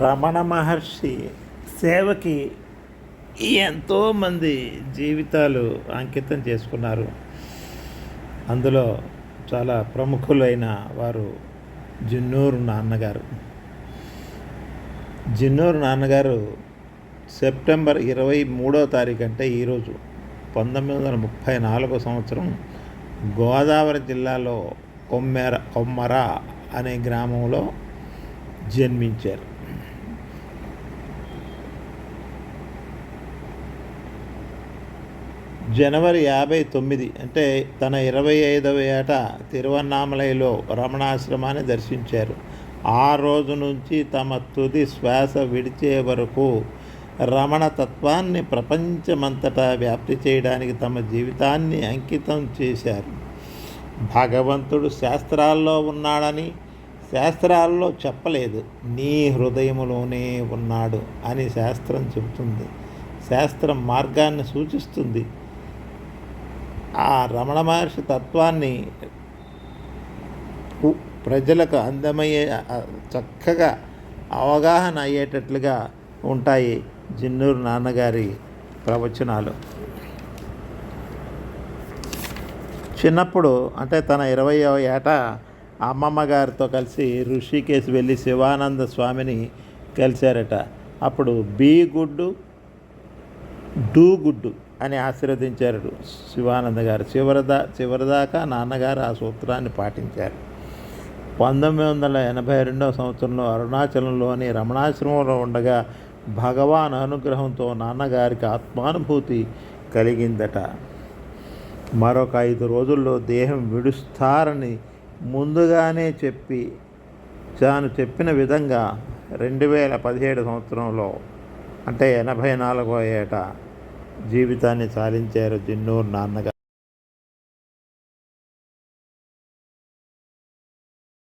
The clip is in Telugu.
రమణ మహర్షి సేవకి ఎంతోమంది జీవితాలు అంకితం చేసుకున్నారు. అందులో చాలా ప్రముఖులైన వారు జిన్నూరు నాన్నగారు. జిన్నూరు నాన్నగారు సెప్టెంబర్ 23వ తారీఖు అంటే ఈరోజు 1934 సంవత్సరం గోదావరి జిల్లాలో కొమ్మర అనే గ్రామంలో జన్మించారు. జనవరి 59 అంటే తన 25వ ఏట తిరువన్నామలైలో రమణాశ్రమాన్ని దర్శించారు. ఆ రోజు నుంచి తమ తుది శ్వాస విడిచే వరకు రమణ తత్వాన్ని ప్రపంచమంతటా వ్యాప్తి చేయడానికి తమ జీవితాన్ని అంకితం చేశారు. భగవంతుడు శాస్త్రాల్లో ఉన్నాడని శాస్త్రాల్లో చెప్పలేదు, నీ హృదయములోనే ఉన్నాడు అని శాస్త్రం చెబుతుంది. శాస్త్రం మార్గాన్ని సూచిస్తుంది. ఆ రమణ మహర్షి తత్వాన్ని ప్రజలకు అందమయ్యే చక్కగా అవగాహన అయ్యేటట్లుగా ఉంటాయి జిన్నూరు నాన్నగారి ప్రవచనాలు. చిన్నప్పుడు అంటే తన 20వ ఏట అమ్మమ్మ గారితో కలిసి ఋషికేశ్ వెళ్ళి శివానంద స్వామిని కలిశారట. అప్పుడు బీ గుడ్డు డూ గుడ్డు అని ఆశీర్వదించారు శివానంద గారు. చివరిదాకా నాన్నగారు ఆ సూత్రాన్ని పాటించారు. 1982వ సంవత్సరంలో అరుణాచలంలోని రమణాశ్రమంలో ఉండగా భగవాన్ అనుగ్రహంతో నాన్నగారికి ఆత్మానుభూతి కలిగిందట. మరొక 5 రోజుల్లో దేహం విడుస్తారని ముందుగానే చెప్పి తాను చెప్పిన విధంగా 2017 సంవత్సరంలో అంటే 84వ ఏట జీవితాన్ని సాధించారు జిన్నూరు నాన్నగారు.